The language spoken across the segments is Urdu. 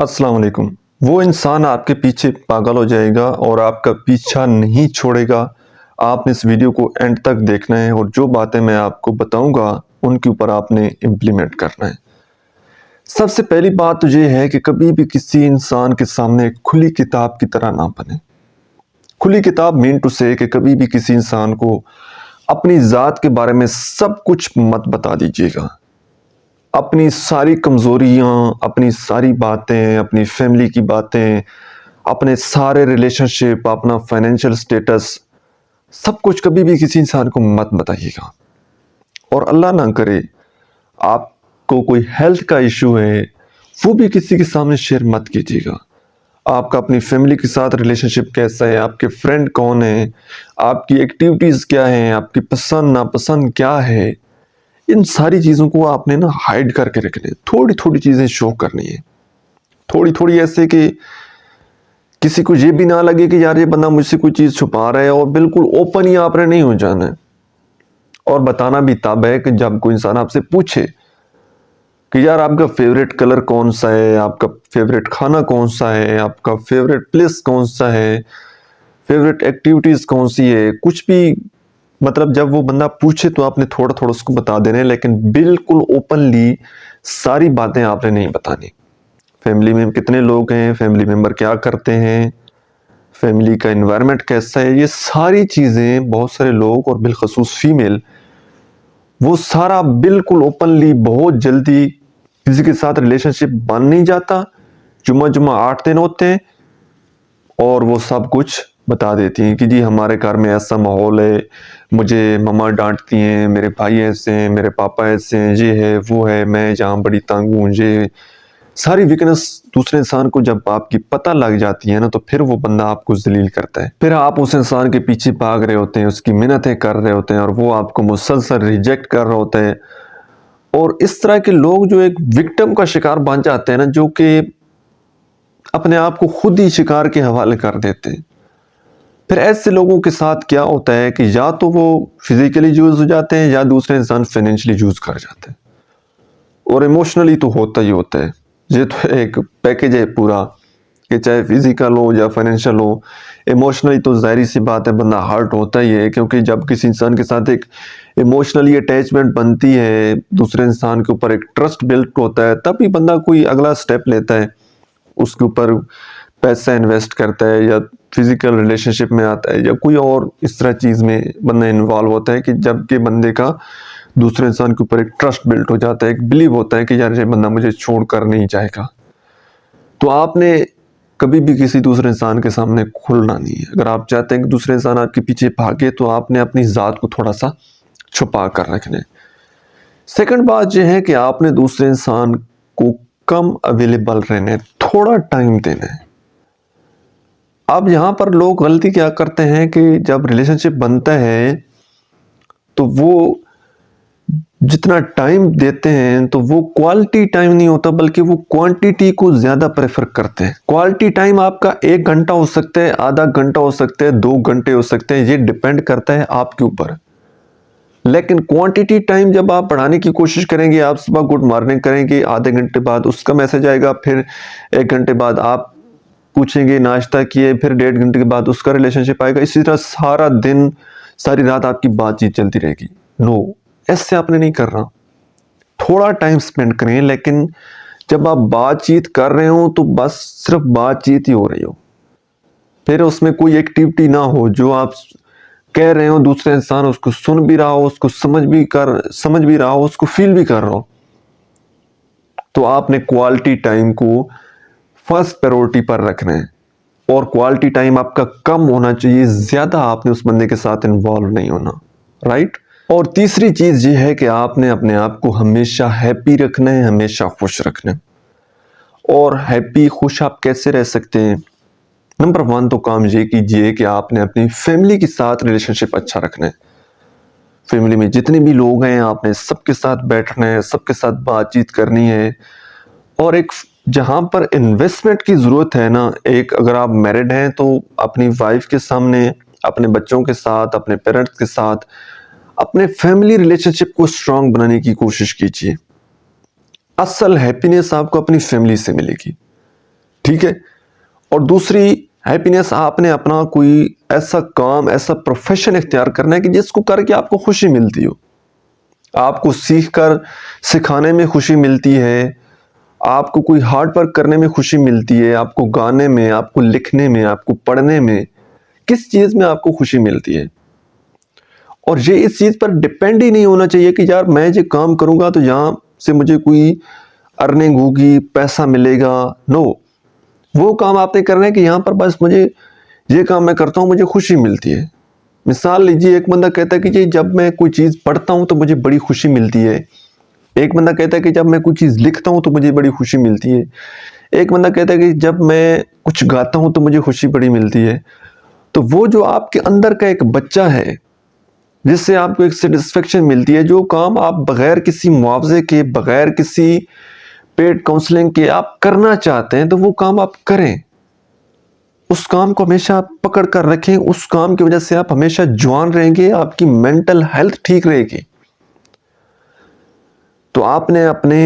السلام علیکم۔ وہ انسان آپ کے پیچھے پاگل ہو جائے گا اور آپ کا پیچھا نہیں چھوڑے گا۔ آپ نے اس ویڈیو کو اینڈ تک دیکھنا ہے اور جو باتیں میں آپ کو بتاؤں گا ان کے اوپر آپ نے امپلیمنٹ کرنا ہے۔ سب سے پہلی بات تو یہ ہے کہ کبھی بھی کسی انسان کے سامنے کھلی کتاب کی طرح نہ بنے۔ کھلی کتاب مین ٹو سے کہ کبھی بھی کسی انسان کو اپنی ذات کے بارے میں سب کچھ مت بتا دیجیے گا۔ اپنی ساری کمزوریاں، اپنی ساری باتیں، اپنی فیملی کی باتیں، اپنے سارے ریلیشن شپ، اپنا فائنینشیل سٹیٹس، سب کچھ کبھی بھی کسی انسان کو مت بتائیے گا۔ اور اللہ نہ کرے آپ کو کوئی ہیلتھ کا ایشو ہے وہ بھی کسی کے سامنے شیئر مت کیجیے گا۔ آپ کا اپنی فیملی کے ساتھ ریلیشن شپ کیسا ہے، آپ کے فرینڈ کون ہیں، آپ کی ایکٹیویٹیز کیا ہیں، آپ کی پسند ناپسند کیا ہے، ان ساری چیزوں کو آپ نے ہائیڈ کر کے رکھنے۔ تھوڑی تھوڑی چیزیں شو کرنی ہے، تھوڑی تھوڑی ایسے کہ کسی کو یہ بھی نہ لگے کہ یار یہ بندہ مجھ سے کوئی چیز چھپا رہا ہے، اور بالکل اوپن ہی آپ نے نہیں ہو جانا ہے۔ اور بتانا بھی تب ہے کہ جب کوئی انسان آپ سے پوچھے کہ یار آپ کا فیوریٹ کلر کون سا ہے، آپ کا فیوریٹ کھانا کون سا ہے، آپ کا فیوریٹ پلیس کون سا ہے، فیوریٹ ایکٹیویٹیز کون سی ہے، کچھ بھی مطلب جب وہ بندہ پوچھے تو آپ نے تھوڑا تھوڑا اس کو بتا دینے، لیکن بالکل اوپنلی ساری باتیں آپ نے نہیں بتانی۔ فیملی میں کتنے لوگ ہیں، فیملی ممبر کیا کرتے ہیں، فیملی کا انوائرمنٹ کیسا ہے، یہ ساری چیزیں بہت سارے لوگ اور بالخصوص فیمیل وہ سارا بالکل اوپنلی بہت جلدی کسی کے ساتھ ریلیشن شپ بن نہیں جاتا، جمعہ 8 دن ہوتے ہیں اور وہ سب کچھ بتا دیتی ہیں کہ جی ہمارے گھر میں ایسا ماحول ہے، مجھے مما ڈانٹتی ہیں، میرے بھائی ایسے ہیں، میرے پاپا ایسے ہیں، یہ ہے وہ ہے، میں جہاں بڑی تنگ ہوں، یہ ساری ویکنس دوسرے انسان کو جب آپ کی پتہ لگ جاتی ہے نا تو پھر وہ بندہ آپ کو ذلیل کرتا ہے۔ پھر آپ اس انسان کے پیچھے بھاگ رہے ہوتے ہیں، اس کی منتیں کر رہے ہوتے ہیں اور وہ آپ کو مسلسل ریجیکٹ کر رہا ہوتا ہے۔ اور اس طرح کے لوگ جو ایک وکٹم کا شکار بن جاتے ہیں نا، جو کہ اپنے آپ کو خود ہی شکار کے حوالے کر دیتے ہیں، پھر ایسے لوگوں کے ساتھ کیا ہوتا ہے کہ یا تو وہ فزیکلی یوز ہو جاتے ہیں یا دوسرے انسان فائنینشلی یوز کر جاتے ہیں، اور ایموشنلی تو ہوتا ہی ہوتا ہے۔ یہ تو ایک پیکیج ہے پورا کہ چاہے فزیکل ہو یا فائنینشیل ہو، ایموشنلی تو ظاہری سی بات ہے بندہ ہارٹ ہوتا ہی ہے، کیونکہ جب کسی انسان کے ساتھ ایک ایموشنلی اٹیچمنٹ بنتی ہے، دوسرے انسان کے اوپر ایک ٹرسٹ بلڈ ہوتا ہے، تب ہی بندہ کوئی اگلا سٹیپ لیتا ہے، اس کے اوپر پیسہ انویسٹ کرتا ہے یا فزیکل ریلیشن شپ میں آتا ہے یا کوئی اور اس طرح چیز میں بندہ انوالو ہوتا ہے کہ جب کہ بندے کا دوسرے انسان کے اوپر ایک ٹرسٹ بلڈ ہو جاتا ہے، ایک بلیو ہوتا ہے کہ یار یہ بندہ مجھے چھوڑ کر نہیں جائے گا۔ تو آپ نے کبھی بھی کسی دوسرے انسان کے سامنے کھلنا نہیں ہے۔ اگر آپ چاہتے ہیں کہ دوسرے انسان آپ کے پیچھے بھاگے تو آپ نے اپنی ذات کو تھوڑا سا چھپا کر رکھنے۔ سیکنڈ بات یہ ہے کہ آپ نے دوسرے انسان کو کم اویلیبل رہنے، تھوڑا ٹائم دینا ہے۔ اب یہاں پر لوگ غلطی کیا کرتے ہیں کہ جب ریلیشن شپ بنتا ہے تو وہ جتنا ٹائم دیتے ہیں تو وہ کوالٹی ٹائم نہیں ہوتا، بلکہ وہ کوانٹیٹی کو زیادہ پریفر کرتے ہیں۔ کوالٹی ٹائم آپ کا 1 گھنٹہ ہو سکتا ہے، آدھا گھنٹہ ہو سکتا ہے، 2 گھنٹے ہو سکتے ہیں، یہ ڈیپینڈ کرتا ہے آپ کے اوپر۔ لیکن کوانٹیٹی ٹائم جب آپ بڑھانے کی کوشش کریں گے، آپ صبح گڈ مارننگ کریں گے، آدھے گھنٹے بعد اس کا میسج آئے گا، پھر 1 گھنٹے بعد آپ پوچھیں گے ناشتہ کیے، پھر 1.5 گھنٹے کے بعد اس کا ریلیشن شپ آئے گا، اسی طرح سارا دن ساری رات آپ کی بات چیت چلتی رہے گی۔ نو، ایسے آپ نے نہیں کرنا۔ تھوڑا ٹائم سپینڈ کریں، لیکن جب آپ بات چیت کر رہے ہوں تو بس صرف بات چیت ہی ہو رہی ہو، پھر اس میں کوئی ایکٹیویٹی نہ ہو جو آپ کہہ رہے ہو دوسرے انسان اس کو سن بھی رہا ہو، اس کو سمجھ بھی رہا ہو، اس کو فیل بھی کر رہا ہو۔ تو آپ نے کوالٹی ٹائم کو فرسٹ پریورٹی پر رکھنا ہے، اور کوالٹی ٹائم آپ کا کم ہونا چاہیے، زیادہ آپ نے اس بندے کے ساتھ انوالو نہیں ہونا، رائٹ؟ اور تیسری چیز یہ ہے کہ آپ نے اپنے آپ کو ہمیشہ ہیپی رکھنا ہے، ہمیشہ خوش رکھنا ہے۔ اور ہیپی خوش آپ کیسے رہ سکتے ہیں؟ نمبر 1 تو کام یہ کیجئے کہ آپ نے اپنی فیملی کے ساتھ ریلیشن شپ اچھا رکھنا ہے۔ فیملی میں جتنے بھی لوگ ہیں آپ نے سب کے ساتھ بیٹھنا ہے، سب کے ساتھ بات چیت کرنی ہے، اور ایک جہاں پر انویسٹمنٹ کی ضرورت ہے نا، ایک اگر آپ میرڈ ہیں تو اپنی وائف کے سامنے، اپنے بچوں کے ساتھ، اپنے پیرنٹس کے ساتھ اپنے فیملی ریلیشن شپ کو سٹرونگ بنانے کی کوشش کیجیے۔ اصل ہیپینس آپ کو اپنی فیملی سے ملے گی۔ ٹھیک ہے. اور دوسری ہیپینس، آپ نے اپنا کوئی ایسا کام، ایسا پروفیشن اختیار کرنا ہے کہ جس کو کر کے آپ کو خوشی ملتی ہو. آپ کو سیکھ کر سکھانے میں خوشی ملتی ہے، آپ کو کوئی ہارڈ ورک کرنے میں خوشی ملتی ہے، آپ کو گانے میں، آپ کو لکھنے میں، آپ کو پڑھنے میں، کس چیز میں آپ کو خوشی ملتی ہے. اور یہ اس چیز پر ڈیپینڈ ہی نہیں ہونا چاہیے کہ یار میں یہ کام کروں گا تو یہاں سے مجھے کوئی ارننگ ہوگی، پیسہ ملے گا. نو، وہ کام آپ نے کرنا ہے کہ یہاں پر بس مجھے یہ کام میں کرتا ہوں مجھے خوشی ملتی ہے. مثال لیجیے، ایک بندہ کہتا ہے کہ جی جب میں کوئی چیز پڑھتا ہوں تو مجھے بڑی خوشی ملتی ہے. ایک بندہ کہتا ہے کہ جب میں کوئی چیز لکھتا ہوں تو مجھے بڑی خوشی ملتی ہے. ایک بندہ کہتا ہے کہ جب میں کچھ گاتا ہوں تو مجھے خوشی بڑی ملتی ہے. تو وہ جو آپ کے اندر کا ایک بچہ ہے جس سے آپ کو ایک سیٹسفیکشن ملتی ہے، جو کام آپ بغیر کسی معاوضے کے، بغیر کسی پیڈ کاؤنسلنگ کے آپ کرنا چاہتے ہیں، تو وہ کام آپ کریں. اس کام کو ہمیشہ آپ پکڑ کر رکھیں. اس کام کی وجہ سے آپ ہمیشہ جوان رہیں گے، آپ کی مینٹل ہیلتھ ٹھیک رہے گی. تو آپ نے اپنے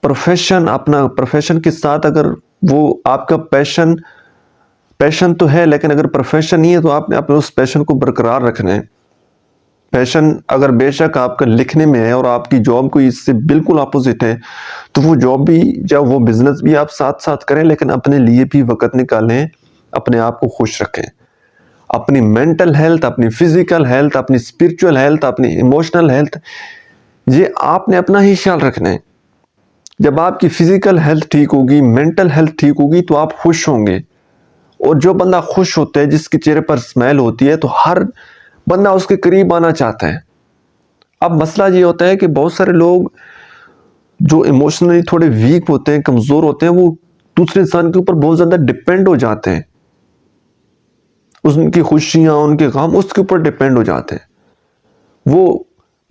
اپنا پروفیشن کے ساتھ، اگر وہ آپ کا پیشن تو ہے لیکن اگر پروفیشن نہیں ہے تو آپ نے اپنے اس پیشن کو برقرار رکھنا ہے. پیشن اگر بے شک آپ کا لکھنے میں ہے اور آپ کی جاب کوئی اس سے بالکل اپوزٹ ہے، تو وہ جاب بھی یا وہ بزنس بھی آپ ساتھ ساتھ کریں، لیکن اپنے لیے بھی وقت نکالیں، اپنے آپ کو خوش رکھیں. اپنی مینٹل ہیلتھ، اپنی فزیکل ہیلتھ، اپنی اسپرچول ہیلتھ، اپنی ایموشنل ہیلتھ، یہ آپ نے اپنا ہی خیال رکھنا ہے. جب آپ کی فزیکل ہیلتھ ٹھیک ہوگی، مینٹل ہیلتھ ٹھیک ہوگی تو آپ خوش ہوں گے. اور جو بندہ خوش ہوتا ہے، جس کے چہرے پر اسمائل ہوتی ہے، تو ہر بندہ اس کے قریب آنا چاہتا ہے. اب مسئلہ یہ ہوتا ہے کہ بہت سارے لوگ جو ایموشنلی تھوڑے ویک ہوتے ہیں، کمزور ہوتے ہیں، وہ دوسرے انسان کے اوپر بہت زیادہ ڈیپینڈ ہو جاتے ہیں. ان کی خوشیاں، ان کے غم اس کے اوپر ڈیپینڈ ہو جاتے ہیں. وہ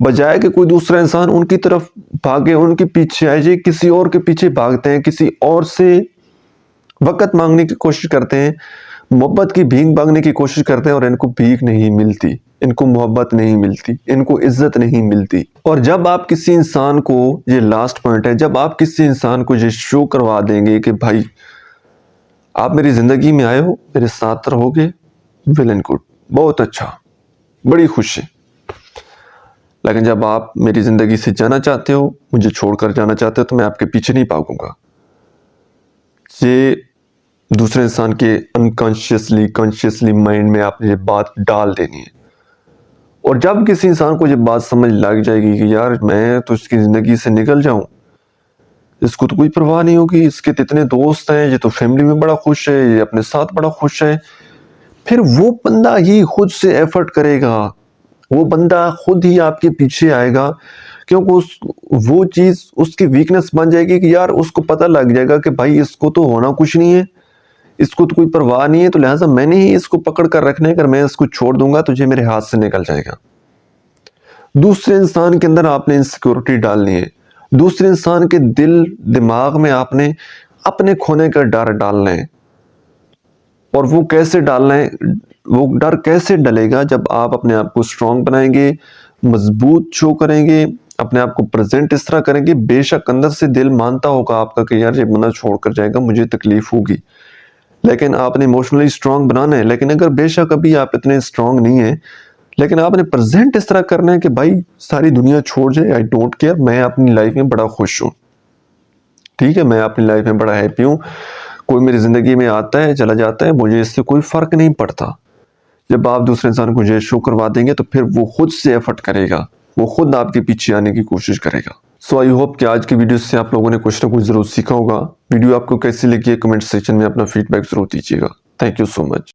بجائے کہ کوئی دوسرا انسان ان کی طرف بھاگے، ان کے پیچھے آئے، یہ کسی اور کے پیچھے بھاگتے ہیں، کسی اور سے وقت مانگنے کی کوشش کرتے ہیں، محبت کی بھیک مانگنے کی کوشش کرتے ہیں، اور ان کو بھیک نہیں ملتی، ان کو محبت نہیں ملتی، ان کو عزت نہیں ملتی. اور جب آپ کسی انسان کو، یہ لاسٹ پوائنٹ ہے، جب آپ کسی انسان کو یہ شو کروا دیں گے کہ بھائی آپ میری زندگی میں آئے ہو، میرے ساتھ رہو گے، ویل اینڈ گڈ، بہت اچھا، بڑی خوش ہے. لیکن جب آپ میری زندگی سے جانا چاہتے ہو، مجھے چھوڑ کر جانا چاہتے ہو، تو میں آپ کے پیچھے نہیں بھاگوں گا. یہ دوسرے انسان کے کانشیسلی مائنڈ میں آپ نے یہ بات ڈال دینی ہے. اور جب کسی انسان کو یہ بات سمجھ لگ جائے گی کہ یار میں تو اس کی زندگی سے نکل جاؤں، اس کو تو کوئی پرواہ نہیں ہوگی، اس کے اتنے دوست ہیں، یہ تو فیملی میں بڑا خوش ہے، یہ اپنے ساتھ بڑا خوش ہے، پھر وہ بندہ ہی خود سے ایفرٹ کرے گا، وہ بندہ خود ہی آپ کے پیچھے آئے گا، کیونکہ وہ چیز اس کی ویکنس بن جائے گی کہ یار اس کو پتہ لگ جائے گا کہ بھائی اس کو تو ہونا کچھ نہیں ہے، اس کو تو کوئی پرواہ نہیں ہے، تو لہٰذا میں نے ہی اس کو پکڑ کر رکھنا ہے. اگر میں اس کو چھوڑ دوں گا تو یہ میرے ہاتھ سے نکل جائے گا. دوسرے انسان کے اندر آپ نے انسیکیورٹی ڈالنی ہے. دوسرے انسان کے دل دماغ میں آپ نے اپنے کھونے کا ڈر ڈالنا ہے. اور وہ کیسے ڈالنا ہے؟ وہ ڈر کیسے ڈلے گا؟ جب آپ اپنے آپ کو سٹرونگ بنائیں گے، مضبوط شو کریں گے، اپنے آپ کو پریزنٹ اس طرح کریں گے، بے شک اندر سے دل مانتا ہوگا آپ کا کہ یار یہ بندہ چھوڑ کر جائے گا، مجھے تکلیف ہوگی، لیکن آپ نے ایموشنلی سٹرونگ بنانا ہے. لیکن اگر بے شک ابھی آپ اتنے سٹرونگ نہیں ہیں، لیکن آپ نے پریزنٹ اس طرح کرنا ہے کہ بھائی ساری دنیا چھوڑ جائے، آئی ڈونٹ کیئر، میں اپنی لائف میں بڑا خوش ہوں، ٹھیک ہے، میں اپنی لائف میں بڑا ہیپی ہوں، کوئی میری زندگی میں آتا ہے چلا جاتا ہے، مجھے اس سے کوئی فرق نہیں پڑتا. جب آپ دوسرے انسان کو یہ شو کروا دیں گے تو پھر وہ خود سے ایفرٹ کرے گا، وہ خود آپ کے پیچھے آنے کی کوشش کرے گا. سو آئی ہوپ کہ آج کی ویڈیو سے آپ لوگوں نے کچھ نہ کچھ ضرور سیکھا ہوگا. ویڈیو آپ کو کیسی لگی ہے کمنٹ سیکشن میں اپنا فیڈ بیک ضرور دیجیے گا. Thank you so much.